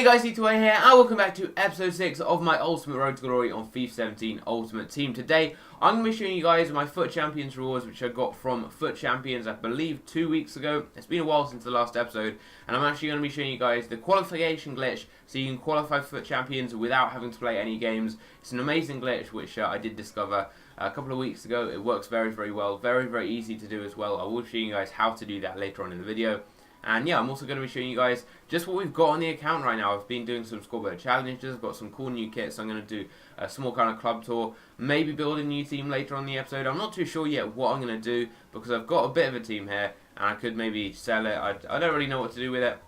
guys, E2A here, and welcome back to episode 6 of my Ultimate Road to Glory on FIFA 17 Ultimate Team. Today, I'm going to be showing you guys my FUT Champions rewards, which I got from FUT Champions, I believe, 2 weeks ago. It's been a while since the last episode, and I'm actually going to be showing you guys the qualification glitch, so you can qualify for FUT Champions without having to play any games. It's an amazing glitch, which I did discover a couple of weeks ago. It works very, very well, very easy to do as well. I will show you guys how to do that later on in the video. And yeah, I'm also going to be showing you guys just what we've got on the account right now. I've been doing some scoreboard challenges, I've got some cool new kits. I'm going to do a small kind of club tour, maybe build a new team later on in the episode. I'm not too sure yet what I'm going to do because I've got a bit of a team here and I could maybe sell it. I don't really know what to do with it.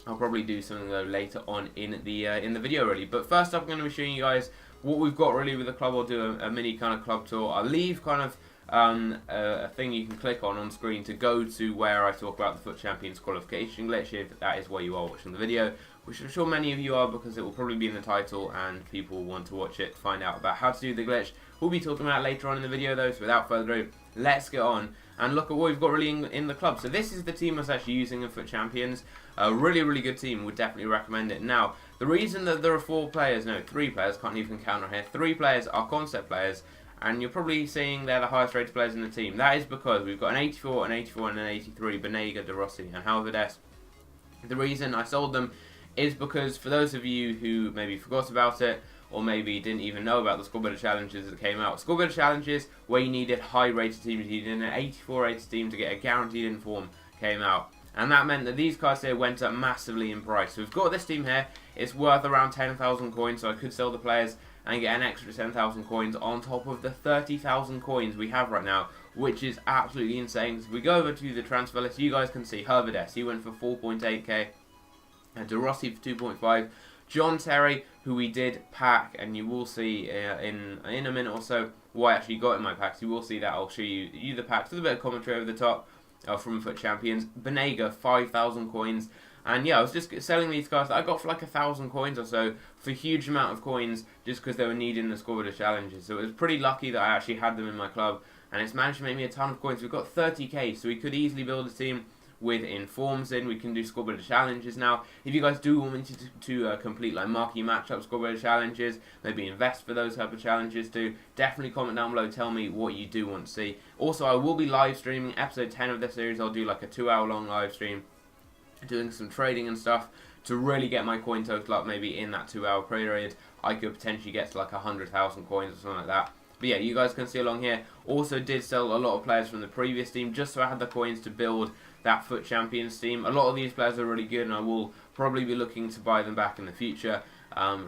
I'll probably do something though later on in the video really. But first up, I'm going to be showing you guys what we've got really with the club. I'll do a mini kind of club tour. I'll leave kind of a thing you can click on screen to go to where I talk about the FUT Champions qualification glitch, if that is where you are watching the video, which I'm sure many of you are because it will probably be in the title and people want to watch it, find out about how to do the glitch. We'll be talking about it later on in the video though, so without further ado, let's get on and look at what we've got really in the club. So this is the team I was actually using in FUT Champions. A really good team, would definitely recommend it. Now, the reason that there are 3 players, can't even count on here, 3 players are concept players, and you're probably seeing they're the highest rated players in the team. That is because we've got an 84, an 84 and an 83, Banega, De Rossi and Halverdes. The reason I sold them is because for those of you who maybe forgot about it, or maybe didn't even know about the scoreboard challenges that came out. Scoreboard challenges where you needed high rated teams, you needed an 84 rated team to get a guaranteed inform came out. And that meant that these cards here went up massively in price. So we've got this team here, it's worth around 10,000 coins, so I could sell the players and get an extra 10,000 coins on top of the 30,000 coins we have right now, which is absolutely insane. So if we go over to the transfer list, you guys can see Halverdes, he went for 4.8k, De Rossi for 2.5, John Terry, who we did pack, and you will see in a minute or so what I actually got in my packs. You will see that. I'll show you the packs with a bit of commentary over the top from FUT Champions. Banega, 5,000 coins. And yeah, I was just selling these cards that I got for like 1,000 coins or so for a huge amount of coins just because they were needed in the scoreboard challenges. So it was pretty lucky that I actually had them in my club, and it's managed to make me a ton of coins. We've got 30k, so we could easily build a team with informs in. We can do scoreboard challenges now. If you guys do want me to complete like marquee matchup scoreboard challenges, maybe invest for those type of challenges too, definitely comment down below, tell me what you do want to see. Also, I will be live streaming episode 10 of this series. I'll do like a 2-hour long live stream doing some trading and stuff to really get my coin total up. Maybe in that 2-hour period I could potentially get to like 100,000 coins or something like that. But yeah, you guys can see along here. Also did sell a lot of players from the previous team just so I had the coins to build that FUT Champions team. A lot of these players are really good and I will probably be looking to buy them back in the future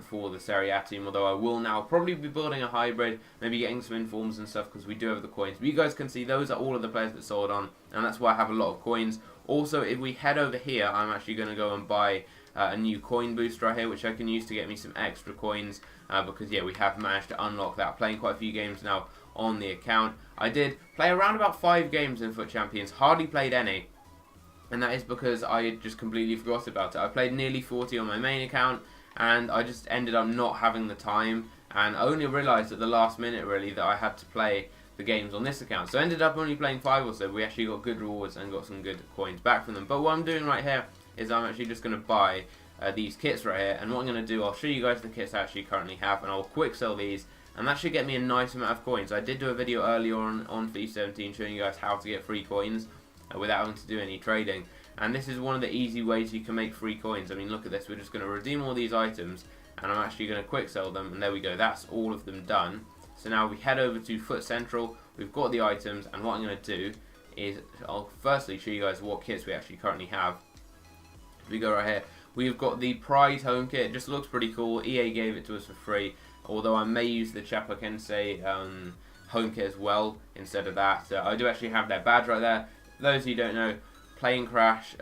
for the Serie A team, although I will now probably be building a hybrid, maybe getting some informs and stuff because we do have the coins. But you guys can see those are all of the players that sold on, and that's why I have a lot of coins. Also, if we head over here, I'm actually going to go and buy a new coin boost right here, which I can use to get me some extra coins because yeah, we have managed to unlock that. Playing quite a few games now on the account. I did play around about 5 games in FUT Champions, hardly played any, and that is because I just completely forgot about it. I played nearly 40 on my main account and I just ended up not having the time, and I only realised at the last minute really that I had to play the games on this account. So I ended up only playing 5 or so. We actually got good rewards and got some good coins back from them. But what I'm doing right here is I'm actually just going to buy these kits right here, and what I'm going to do, I'll show you guys the kits I actually currently have, and I'll quick sell these, and that should get me a nice amount of coins. I did do a video earlier on FIFA 17 showing you guys how to get free coins without having to do any trading, and this is one of the easy ways you can make free coins. I mean, look at this, we're just going to redeem all these items and I'm actually going to quick sell them, and there we go, that's all of them done. So now we head over to FUT Central, we've got the items, and what I'm going to do is I'll firstly show you guys what kits we actually currently have. If we go right here, we've got the Pride home kit. It just looks pretty cool. EA gave it to us for free, although I may use the Chapecoense home kit as well instead of that. I do actually have their badge right there. For those of you who don't know, plane crash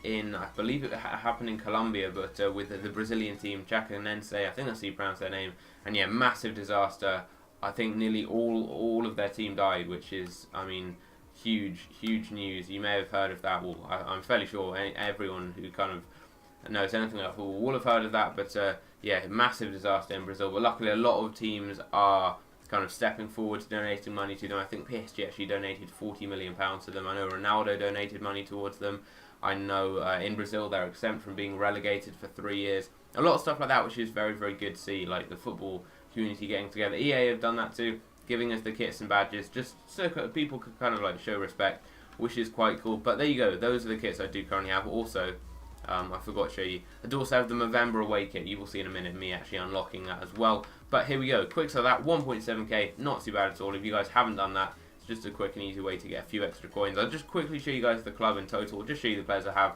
in, I believe it happened in Colombia, but with the Brazilian team, Chapecoense, I think that's how you pronounce their name, and yeah, massive disaster. I think nearly all of their team died, which is, I mean, huge news. You may have heard of that. Well, I'm fairly sure everyone who kind of knows anything about football will have heard of that, but yeah, massive disaster in Brazil. But luckily a lot of teams are kind of stepping forward to donating money to them. I think PSG actually donated £40 million to them. I know Ronaldo donated money towards them. I know in Brazil they're exempt from being relegated for 3 years. A lot of stuff like that, which is very, very good to see, like the football community getting together. EA have done that too, giving us the kits and badges, just so people could kind of like show respect, which is quite cool. But there you go, those are the kits I do currently have. Also, I forgot to show you, I do also have the Movember away kit. You will see in a minute me actually unlocking that as well. But here we go, quick so that 1.7k, not too bad at all. If you guys haven't done that, it's just a quick and easy way to get a few extra coins. I'll just quickly show you guys the club in total, just show you the players I have,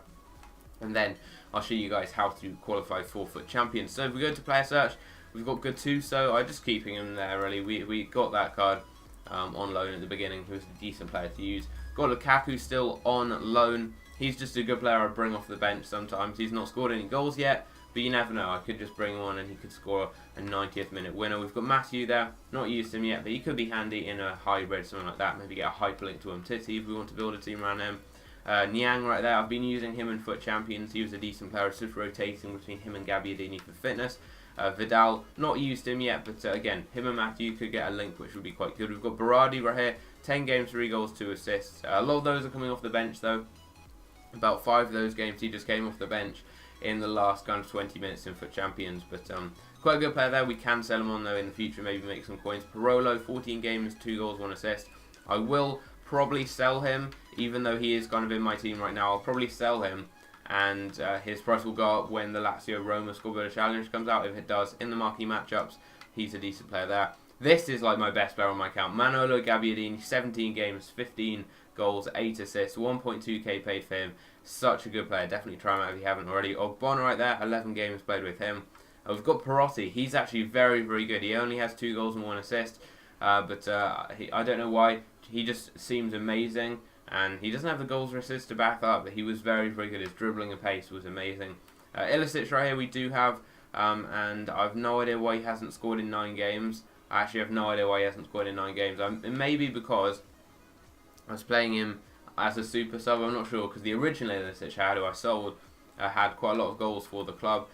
and then I'll show you guys how to qualify for FUT Champions. So if we go to player search, we've got Gattuso. I'm just keeping him there really. We got that card on loan at the beginning. He was a decent player to use. Got Lukaku still on loan. He's just a good player I bring off the bench sometimes. He's not scored any goals yet, but you never know. I could just bring him on and he could score a 90th minute winner. We've got Matthew there. Not used him yet, but he could be handy in a hybrid, something like that. Maybe get a hyperlink to Titi if we want to build a team around him. Niang right there. I've been using him in FUT Champions. He was a decent player. It's just rotating between him and Gabbiadini for fitness. Vidal, not used him yet, but again, him and Matthew could get a link, which would be quite good. We've got Berardi right here. 10 games, 3 goals, 2 assists. A lot of those are coming off the bench though. About 5 of those games he just came off the bench in the last kind of 20 minutes in FUT Champions. But quite a good player there. We can sell him on though in the future, maybe make some coins. Parolo, 14 games, 2 goals, 1 assist. I will probably sell him, even though he is kind of in my team right now. I'll probably sell him, and his price will go up when the Lazio Roma Scoreboard Challenge comes out. If it does, in the marquee matchups, he's a decent player there. This is like my best player on my account. Manolo Gabbiadini, 17 games, 15 goals, 8 assists, 1.2k paid for him. Such a good player. Definitely try him out if you haven't already. Ogbonna right there, 11 games played with him. We've got Perotti. He's actually very, very good. He only has 2 goals and 1 assist, but I don't know why. He just seems amazing, and he doesn't have the goals or assists to back up, but he was very, very good. His dribbling and pace was amazing. Ilicic right here we do have, and I've no idea why he hasn't scored in 9 games. I actually have no idea why he hasn't scored in 9 games. It may be because I was playing him as a super sub, I'm not sure, because the original Ilicic I had, who I sold, had quite a lot of goals for the club.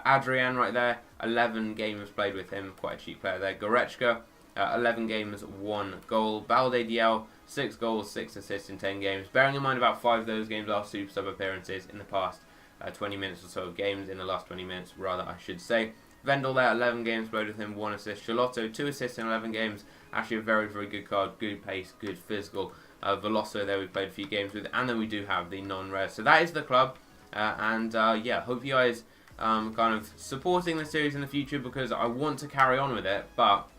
Adrian right there, 11 games played with him, quite a cheap player there. Goretzka, 11 games, 1 goal. Balde Diel, 6 goals, 6 assists in 10 games. Bearing in mind about 5 of those games are super sub appearances in the past 20 minutes or so of games, in the last 20 minutes rather I should say. Vendel there, 11 games played with him, 1 assist. Charlotto, 2 assists in 11 games. Actually a very, very good card, good pace, good physical. Veloso there we played a few games with, and then we do have the non-res. So that is the club, yeah, hope you guys kind of supporting the series in the future, because I want to carry on with it, but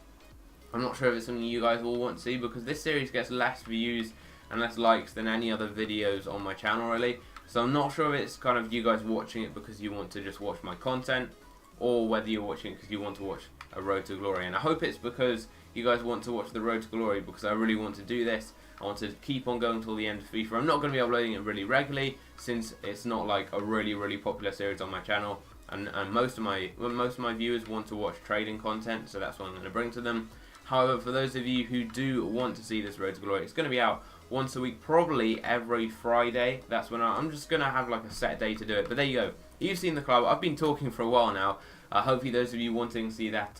I'm not sure if it's something you guys all want to see, because this series gets less views and less likes than any other videos on my channel really. So I'm not sure if it's kind of you guys watching it because you want to just watch my content, or whether you're watching it because you want to watch a Road to Glory. And I hope it's because you guys want to watch the Road to Glory, because I really want to do this. I want to keep on going until the end of FIFA. I'm not going to be uploading it really regularly, since it's not like a really, really popular series on my channel. And most of my viewers want to watch trading content, so that's what I'm going to bring to them. However, for those of you who do want to see this Road to Glory, it's going to be out once a week, probably every Friday. That's when I'm just going to have like a set day to do it. But there you go. You've seen the club. I've been talking for a while now. Hopefully those of you wanting to see that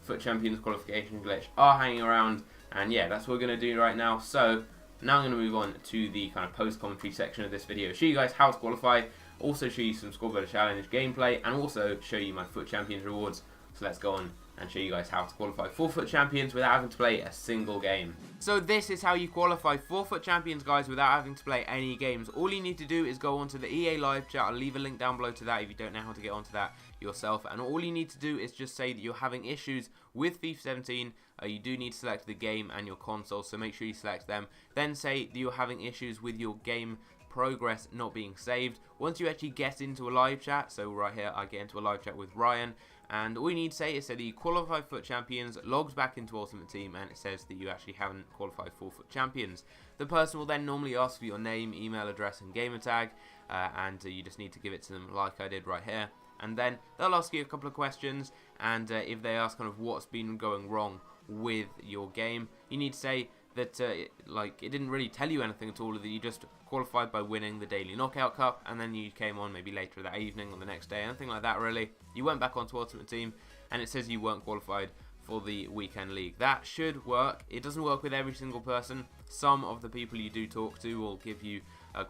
FUT Champions qualification glitch are hanging around. And yeah, that's what we're going to do right now. So now I'm going to move on to the kind of post-commentary section of this video. Show you guys how to qualify. Also show you some Scoreboard Challenge gameplay. And also show you my FUT Champions rewards. So let's go on and show you guys how to qualify for FUT Champions without having to play a single game. So this is how you qualify for FUT Champions, guys, without having to play any games. All you need to do is go onto the EA live chat. I'll leave a link down below to that if you don't know how to get onto that yourself. And all you need to do is just say that you're having issues with FIFA 17. You do need to select the game and your console, so make sure you select them. Then say that you're having issues with your game progress not being saved. Once you actually get into a live chat, so right here I get into a live chat with Ryan, and all you need to say is that you qualify FUT Champions, logs back into Ultimate Team, and it says that you actually haven't qualified for FUT Champions. The person will then normally ask for your name, email address, and gamer tag, and you just need to give it to them like I did right here. And then they'll ask you a couple of questions, and if they ask kind of what's been going wrong with your game, you need to say that like it didn't really tell you anything at all, that you just qualified by winning the daily knockout cup, and then you came on maybe later that evening or the next day, anything like that really. You went back onto Ultimate Team and it says you weren't qualified for the weekend league. That should work. It doesn't work with every single person. Some of the people you do talk to will give you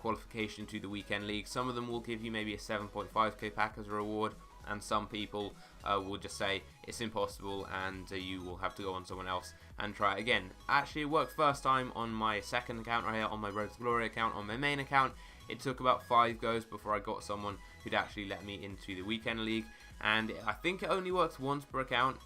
qualification to the weekend league. Some of them will give you maybe a 7.5k pack as a reward, and some people will just say it's impossible and you will have to go on someone else and try it again. Actually, it worked first time on my second account right here, on my Road to Glory account. On my main account, it took about 5 goes before I got someone who'd actually let me into the weekend league, and I think it only works once per account.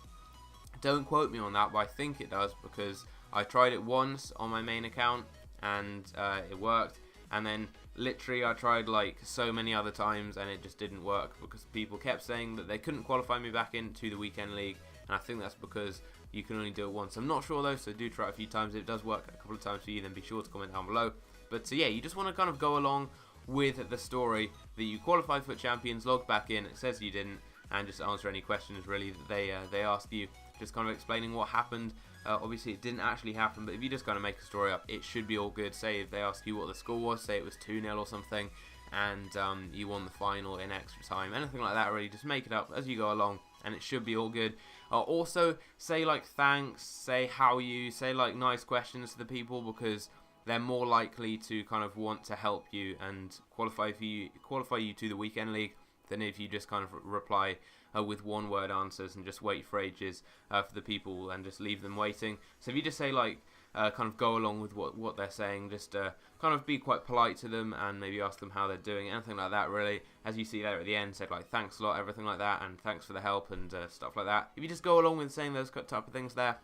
Don't quote me on that, but I think it does, because I tried it once on my main account and it worked, and then literally I tried like so many other times and it just didn't work because people kept saying that they couldn't qualify me back into the weekend league, and I think that's because you can only do it once. I'm not sure though, so do try it a few times. If it does work a couple of times for you, then be sure to comment down below. But yeah, you just want to kind of go along with the story that you qualified for champions, log back in, it says you didn't, and just answer any questions really that they ask you, just kind of explaining what happened. Obviously it didn't actually happen, but if you just kind of make a story up, it should be all good. Say if they ask you what the score was, say it was 2-0 or something, and you won the final in extra time, anything like that really, just make it up as you go along and it should be all good. Also say like thanks, say how you, say like nice questions to the people, because they're more likely to kind of want to help you and qualify you to the weekend league than if you just kind of reply with one-word answers and just wait for ages for the people and just leave them waiting. So if you just say like kind of go along with what they're saying, just kind of be quite polite to them and maybe ask them how they're doing, anything like that really. As you see there at the end, said like thanks a lot, everything like that, and thanks for the help and stuff like that. If you just go along with saying those type of things there,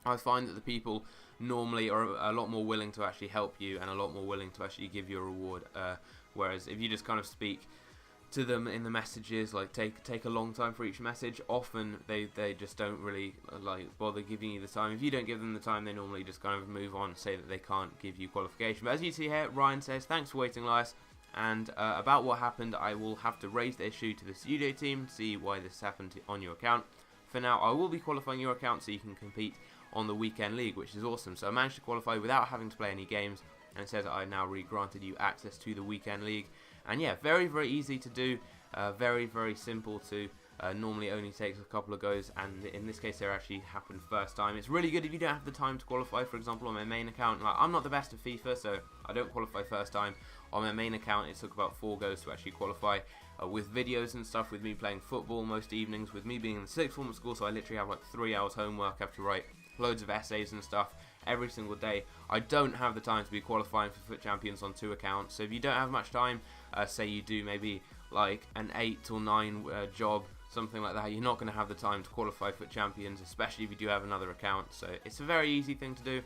I find that the people normally are a lot more willing to actually help you and a lot more willing to actually give you a reward, whereas if you just kind of speak to them in the messages, like take a long time for each message, often they just don't really like bother giving you the time. If you don't give them the time, they normally just kind of move on, say that they can't give you qualification. But as you see here, Ryan says, thanks for waiting, Elias, and about what happened, I will have to raise the issue to the studio team, see why this happened on your account. For now, I will be qualifying your account so you can compete on the weekend league, which is awesome. So I managed to qualify without having to play any games, and it says that I now re-granted you access to the weekend league. And yeah, very easy to do, very simple to. Normally only takes a couple of goes, and in this case they actually happened first time. It's really good if you don't have the time to qualify. For example, on my main account, like, I'm not the best at FIFA, so I don't qualify first time. On my main account it took about 4 goes to actually qualify, with videos and stuff, with me playing football most evenings, with me being in the 6th form at school, so I literally have like 3 hours homework, I have to write loads of essays and stuff every single day. I don't have the time to be qualifying for FUT Champions on 2 accounts, so if you don't have much time, say you do maybe like an 8 or 9 job, something like that, you're not going to have the time to qualify for Champions, especially if you do have another account. So it's a very easy thing to do,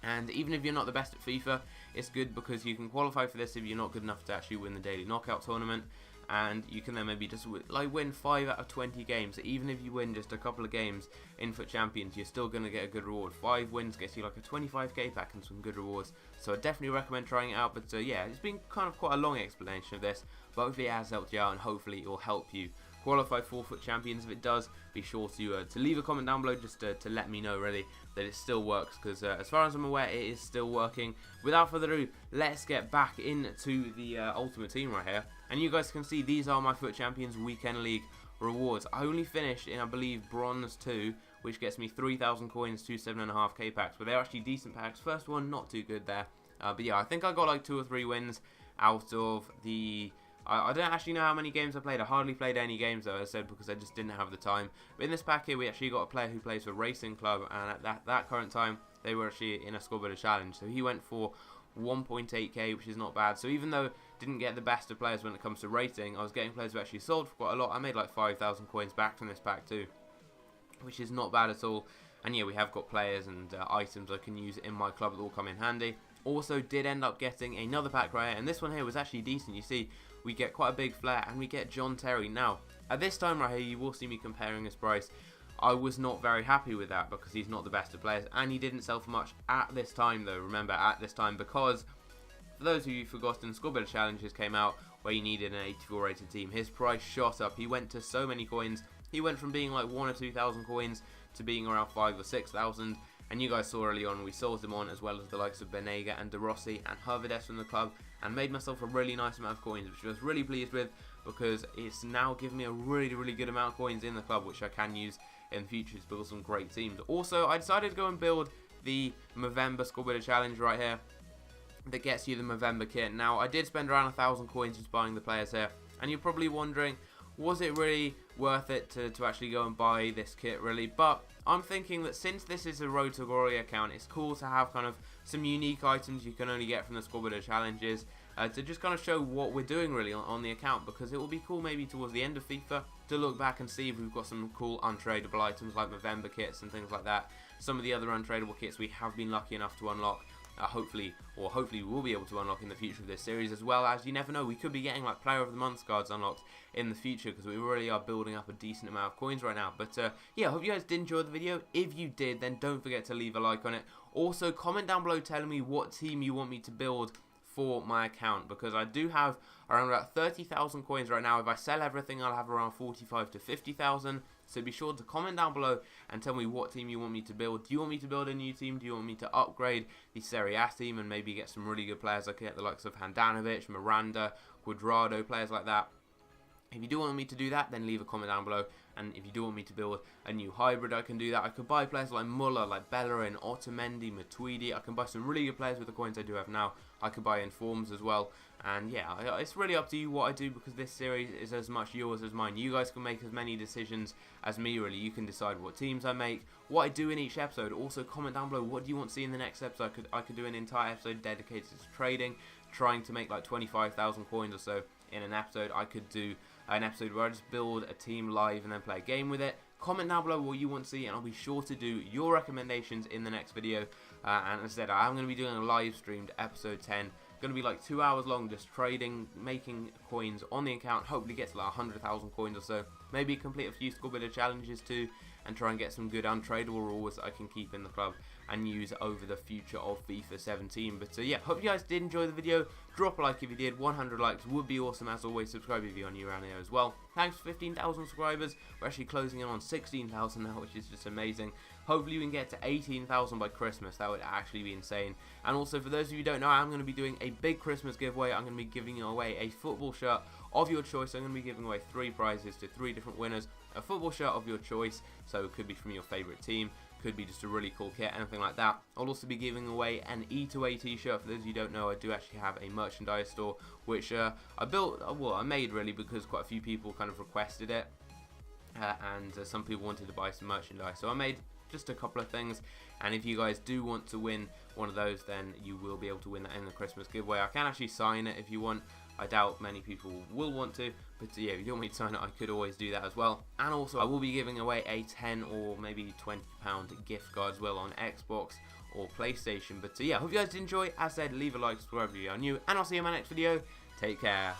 and even if you're not the best at FIFA, it's good because you can qualify for this if you're not good enough to actually win the daily knockout tournament, and you can then maybe just win 5 out of 20 games. So even if you win just a couple of games in FUT Champions, you're still going to get a good reward. 5 wins gets you like a 25k pack and some good rewards, so I definitely recommend trying it out. But yeah, it's been kind of quite a long explanation of this, but hopefully it has helped you out, and hopefully it will help you qualify for FUT Champions. If it does, be sure to leave a comment down below just to let me know really that it still works, because as far as I'm aware it is still working. Without further ado, let's get back into the Ultimate Team right here, and you guys can see these are my FUT Champions Weekend League rewards. I only finished in, I believe, Bronze 2, which gets me 3,000 coins to 7.5k packs, but they're actually decent packs. First one, not too good there, but yeah, I think I got like 2 or 3 wins out of the... I don't actually know how many games I played. I hardly played any games, though, as I said, because I just didn't have the time. But in this pack here, we actually got a player who plays for Racing Club, and at that current time, they were actually in a scoreboard challenge. So he went for 1.8k, which is not bad. So even though I didn't get the best of players when it comes to rating, I was getting players who actually sold for quite a lot. I made like 5,000 coins back from this pack too, which is not bad at all. And yeah, we have got players and items I can use in my club that all come in handy. Also did end up getting another pack right here, and this one here was actually decent. You see, we get quite a big flare, and we get John Terry. Now, at this time right here, you will see me comparing his price. I was not very happy with that because he's not the best of players, and he didn't sell for much at this time though. Remember, at this time, because for those of you who've forgotten, Scoreboard Challenges came out where you needed an 84 rated team. His price shot up. He went to so many coins. He went from being like 1 or 2,000 coins to being around 5 or 6,000. And you guys saw early on, we sold him on, as well as the likes of Benega and De Rossi and Hervedes from the club, and made myself a really nice amount of coins, which I was really pleased with, because it's now given me a really good amount of coins in the club, which I can use in the future to build some great teams. Also, I decided to go and build the Movember Scoreboard Challenge right here. that gets you the Movember kit. Now, I did spend around 1,000 coins just buying the players here, and you're probably wondering, was it really worth it to actually go and buy this kit, really? But I'm thinking that since this is a Road to Glory account, it's cool to have kind of some unique items you can only get from the Squad Builder challenges, to just kind of show what we're doing really on the account, because it will be cool maybe towards the end of FIFA to look back and see if we've got some cool untradeable items like Movember kits and things like that. Some of the other untradeable kits we have been lucky enough to unlock. Hopefully we'll be able to unlock in the future of this series, as well as, you never know, we could be getting like Player of the Month cards unlocked in the future, because we really are building up a decent amount of coins right now. But yeah, I hope you guys did enjoy the video. If you did, then don't forget to leave a like on it. Also, comment down below telling me what team you want me to build for my account, because I do have around about 30,000 coins right now. If I sell everything, I'll have around 45 to 50,000. So be sure to comment down below and tell me what team you want me to build. Do you want me to build a new team? Do you want me to upgrade the Serie A team and maybe get some really good players? I could get the likes of Handanovic, Miranda, Cuadrado, players like that. If you do want me to do that, then leave a comment down below. And if you do want me to build a new hybrid, I can do that. I could buy players like Muller, like Bellerin, Otamendi, Matuidi. I can buy some really good players with the coins I do have now. I could buy informs as well. And yeah, it's really up to you what I do, because this series is as much yours as mine. You guys can make as many decisions as me, really. You can decide what teams I make, what I do in each episode. Also, comment down below, what do you want to see in the next episode? I could do an entire episode dedicated to trading, trying to make like 25,000 coins or so in an episode. I could do an episode where I just build a team live and then play a game with it. Comment down below what you want to see, and I'll be sure to do your recommendations in the next video. And as I said, I'm going to be doing a live streamed episode 10. Going to be like 2 hours long, just trading, making coins on the account. Hopefully get to like 100,000 coins or so. Maybe complete a few Squad Builder challenges too, and try and get some good untradeable rewards I can keep in the club and use over the future of FIFA 17. But yeah, hope you guys did enjoy the video. Drop a like if you did. 100 likes would be awesome. As always, subscribe if you're new around here as well. Thanks for 15,000 subscribers. We're actually closing in on 16,000 now, which is just amazing. Hopefully we can get to 18,000 by Christmas. That would actually be insane. And also, for those of you who don't know, I'm going to be doing a big Christmas giveaway. I'm going to be giving away a football shirt of your choice. I'm going to be giving away 3 prizes to 3 different winners. A football shirt of your choice, so it could be from your favourite team, could be just a really cool kit, anything like that. I'll also be giving away an E2A t-shirt. For those of you who don't know, I do actually have a merchandise store, which I made really because quite a few people kind of requested it, and some people wanted to buy some merchandise, so I made just a couple of things. And if you guys do want to win one of those, then you will be able to win that in the Christmas giveaway. I can actually sign it if you want. I doubt many people will want to, but yeah, if you don't want me to sign it, I could always do that as well. And also, I will be giving away a £10 or maybe £20 gift card as well on Xbox or PlayStation. But yeah, hope you guys did enjoy. As said, leave a like, subscribe if you are new, and I'll see you in my next video. Take care.